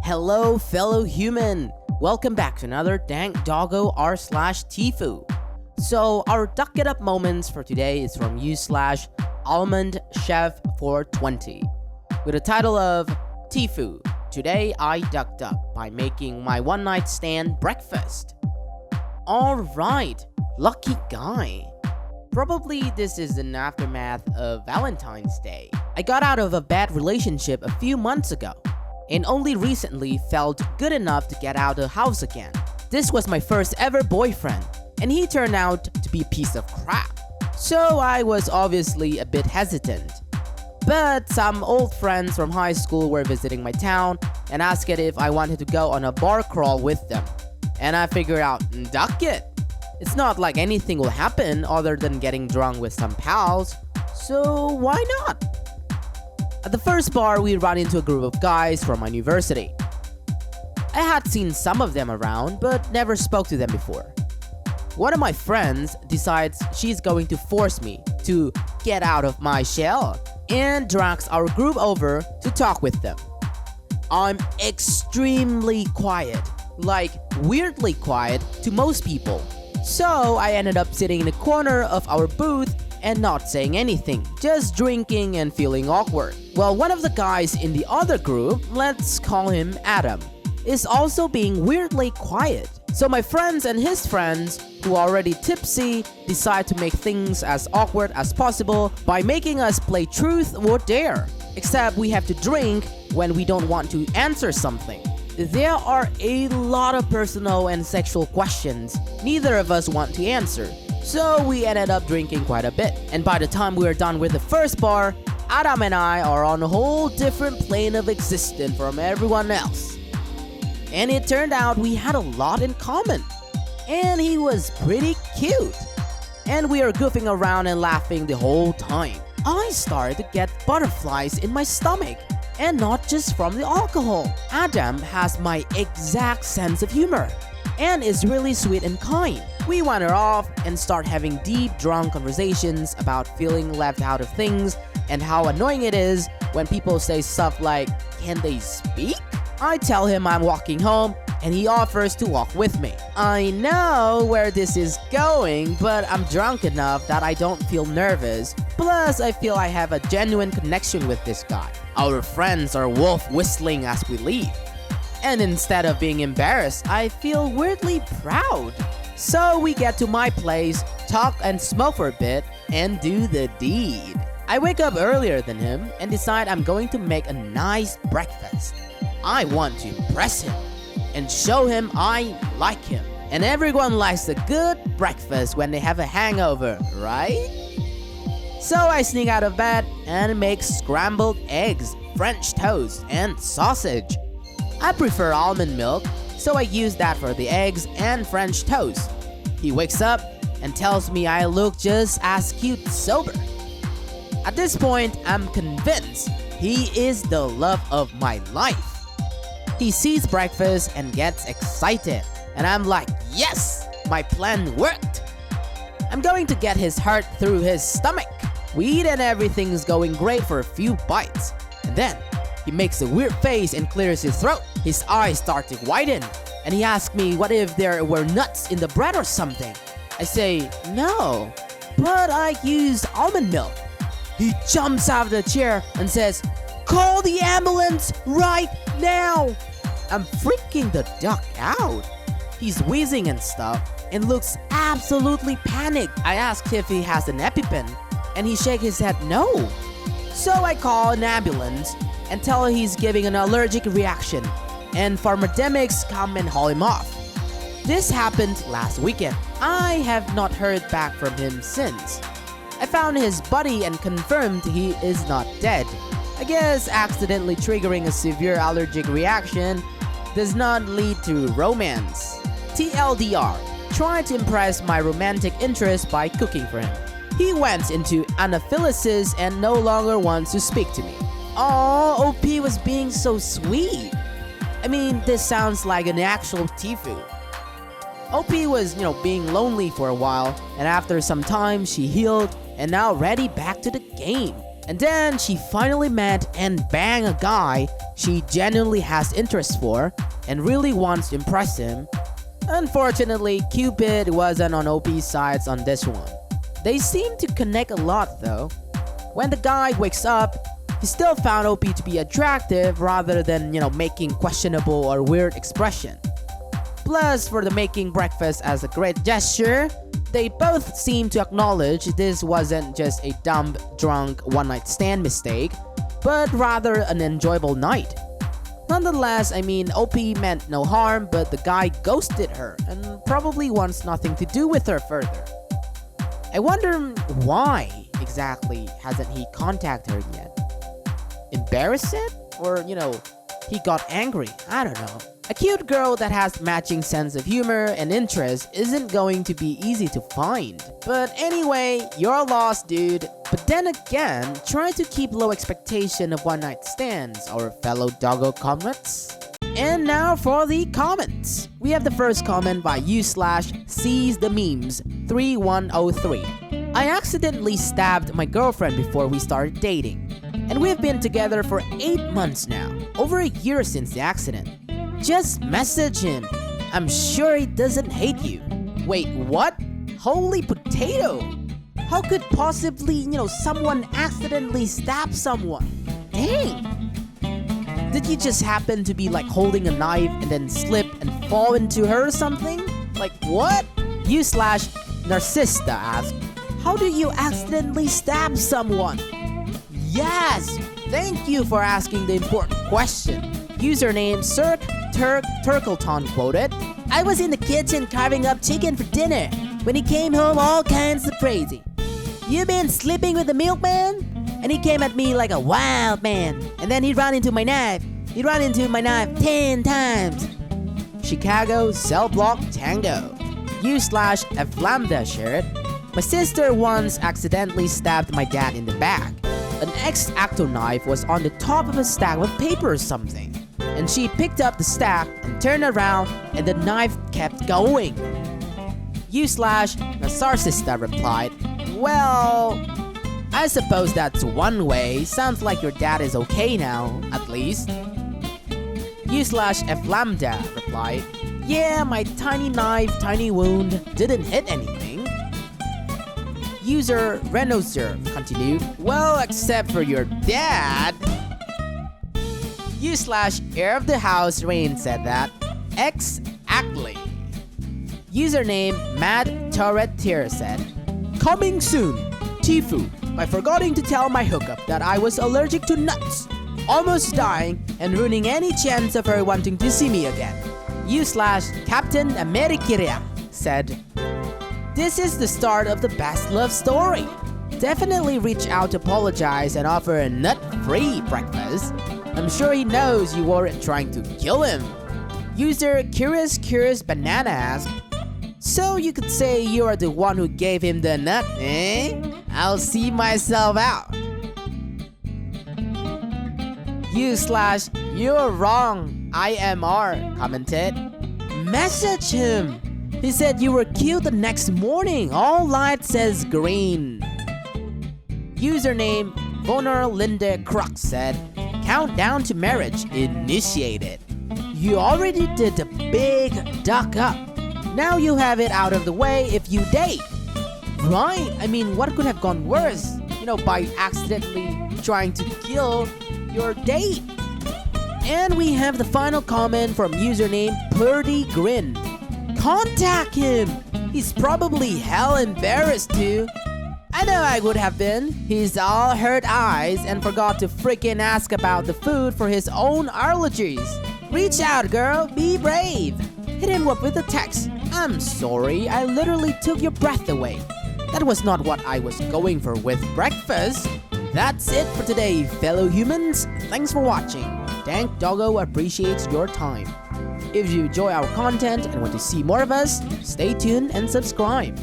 Hello, fellow human! Welcome back to another Dank Doggo r/Tifu. So, our Duck It Up moments for today is from you/Almond Chef 420 with the title of Tifu. Today I ducked up by making my one night stand breakfast. Alright, lucky guy. Probably this is an aftermath of Valentine's Day. I got out of a bad relationship a few months ago, and only recently felt good enough to get out of the house again. This was my first ever boyfriend, and he turned out to be a piece of crap. So I was obviously a bit hesitant. But some old friends from high school were visiting my town and asked if I wanted to go on a bar crawl with them. And I figured out, duck it. It's not like anything will happen other than getting drunk with some pals, so why not? At the first bar, we ran into a group of guys from my university. I had seen some of them around, but never spoke to them before. One of my friends decides she's going to force me to get out of my shell and drags our group over to talk with them. I'm extremely quiet, like weirdly quiet to most people. So I ended up sitting in the corner of our booth and not saying anything, just drinking and feeling awkward. Well, one of the guys in the other group, let's call him Adam, is also being weirdly quiet. So my friends and his friends, who are already tipsy, decide to make things as awkward as possible by making us play truth or dare. Except we have to drink when we don't want to answer something. There are a lot of personal and sexual questions neither of us want to answer. So we ended up drinking quite a bit. And by the time we were done with the first bar, Adam and I are on a whole different plane of existence from everyone else. And it turned out we had a lot in common. And he was pretty cute. And we were goofing around and laughing the whole time. I started to get butterflies in my stomach. And not just from the alcohol. Adam has my exact sense of humor and is really sweet and kind. We wander off and start having deep, drunk conversations about feeling left out of things and how annoying it is when people say stuff like, "Can they speak?" I tell him I'm walking home and he offers to walk with me. I know where this is going, but I'm drunk enough that I don't feel nervous. Plus, I feel I have a genuine connection with this guy. Our friends are wolf whistling as we leave. And instead of being embarrassed, I feel weirdly proud. So we get to my place, talk and smoke for a bit, and do the deed. I wake up earlier than him and decide I'm going to make a nice breakfast. I want to impress him and show him I like him. And everyone likes a good breakfast when they have a hangover, right? So I sneak out of bed and make scrambled eggs, French toast, and sausage. I prefer almond milk, so I use that for the eggs and French toast. He wakes up and tells me I look just as cute sober. At this point, I'm convinced he is the love of my life. He sees breakfast and gets excited, and I'm like, yes, my plan worked. I'm going to get his heart through his stomach. We eat and everything's going great for a few bites, and then he makes a weird face and clears his throat. His eyes start to widen, and he asks me what if there were nuts in the bread or something. I say, no, but I used almond milk. He jumps out of the chair and says, "Call the ambulance right now!" I'm freaking the duck out. He's wheezing and stuff and looks absolutely panicked. I asked if he has an EpiPen, and he shakes his head no. So I call an ambulance and tell him he's giving an allergic reaction, and paramedics come and haul him off. This happened last weekend. I have not heard back from him since. I found his body and confirmed he is not dead. I guess accidentally triggering a severe allergic reaction does not lead to romance. TLDR, trying to impress my romantic interest by cooking for him. He went into anaphylaxis and no longer wants to speak to me. Oh, OP was being so sweet. I mean, this sounds like an actual Tifu. OP was, being lonely for a while, and after some time, she healed and now ready back to the game. And then she finally met and banged a guy she genuinely has interest for and really wants to impress him. Unfortunately, Cupid wasn't on OP's sides on this one. They seem to connect a lot though. When the guy wakes up, he still found OP to be attractive rather than, making questionable or weird expression. Plus, for the making breakfast as a great gesture, they both seem to acknowledge this wasn't just a dumb, drunk, one-night stand mistake, but rather an enjoyable night. Nonetheless, OP meant no harm, but the guy ghosted her and probably wants nothing to do with her further. I wonder why exactly hasn't he contacted her yet? Embarrassed? Or, he got angry? I don't know. A cute girl that has matching sense of humor and interest isn't going to be easy to find. But anyway, you're lost, dude. But then again, try to keep low expectation of one-night stands, our fellow doggo comrades. And now for the comments. We have the first comment by u/sees the memes 3103. I accidentally stabbed my girlfriend before we started dating. And we've been together for 8 months now, over a year since the accident. Just message him. I'm sure he doesn't hate you. Wait, what? Holy potato! How could possibly, someone accidentally stab someone? Dang! Did you just happen to be holding a knife and then slip and fall into her or something? What? u/Narcista asked, how do you accidentally stab someone? Yes! Thank you for asking the important question. Username Turkleton quoted, I was in the kitchen carving up chicken for dinner when he came home all kinds of crazy. You been sleeping with the milkman? And he came at me like a wild man. And then he ran into my knife. He ran into my knife 10 times. Chicago Cell Block Tango. u/Flamda shared, my sister once accidentally stabbed my dad in the back. An X-Acto knife was on the top of a stack of paper or something. And she picked up the stack and turned around and the knife kept going. u/Narcista replied, well, I suppose that's one way. Sounds like your dad is okay now, at least. u/Flamda replied, yeah, my tiny knife, tiny wound didn't hit anything. User Renoserve continued, well, except for your dad. u/Air of the House Rain said that, exactly. Username Mad Turret said, coming soon, Tifu, by forgetting to tell my hookup that I was allergic to nuts, almost dying and ruining any chance of her wanting to see me again. u/Captain Amerikira said, this is the start of the best love story. Definitely reach out to apologize and offer a nut-free breakfast. I'm sure he knows you weren't trying to kill him. User Curious Banana asked, so you could say you are the one who gave him the nut, eh? I'll see myself out. u/You're wrong, IMR commented, message him. He said you were killed the next morning. All light says green. Username Vonor Linde Crux said, countdown to marriage initiated. You already did the big duck up. Now you have it out of the way if you date. Right? What could have gone worse? By accidentally trying to kill your date. And we have the final comment from username Purdy Grin. Contact him! He's probably hell embarrassed too. I know I would have been. He's all hurt eyes and forgot to freaking ask about the food for his own allergies. Reach out, girl. Be brave. Hit him up with a text. I'm sorry, I literally took your breath away. That was not what I was going for with breakfast. That's it for today, fellow humans. Thanks for watching. Dank Doggo appreciates your time. If you enjoy our content and want to see more of us, stay tuned and subscribe.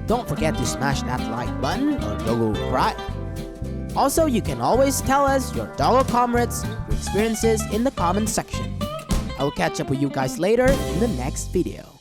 Don't forget to smash that like button or Doggo cry. Also, you can always tell us your Doggo comrades, your experiences in the comment section. I will catch up with you guys later in the next video.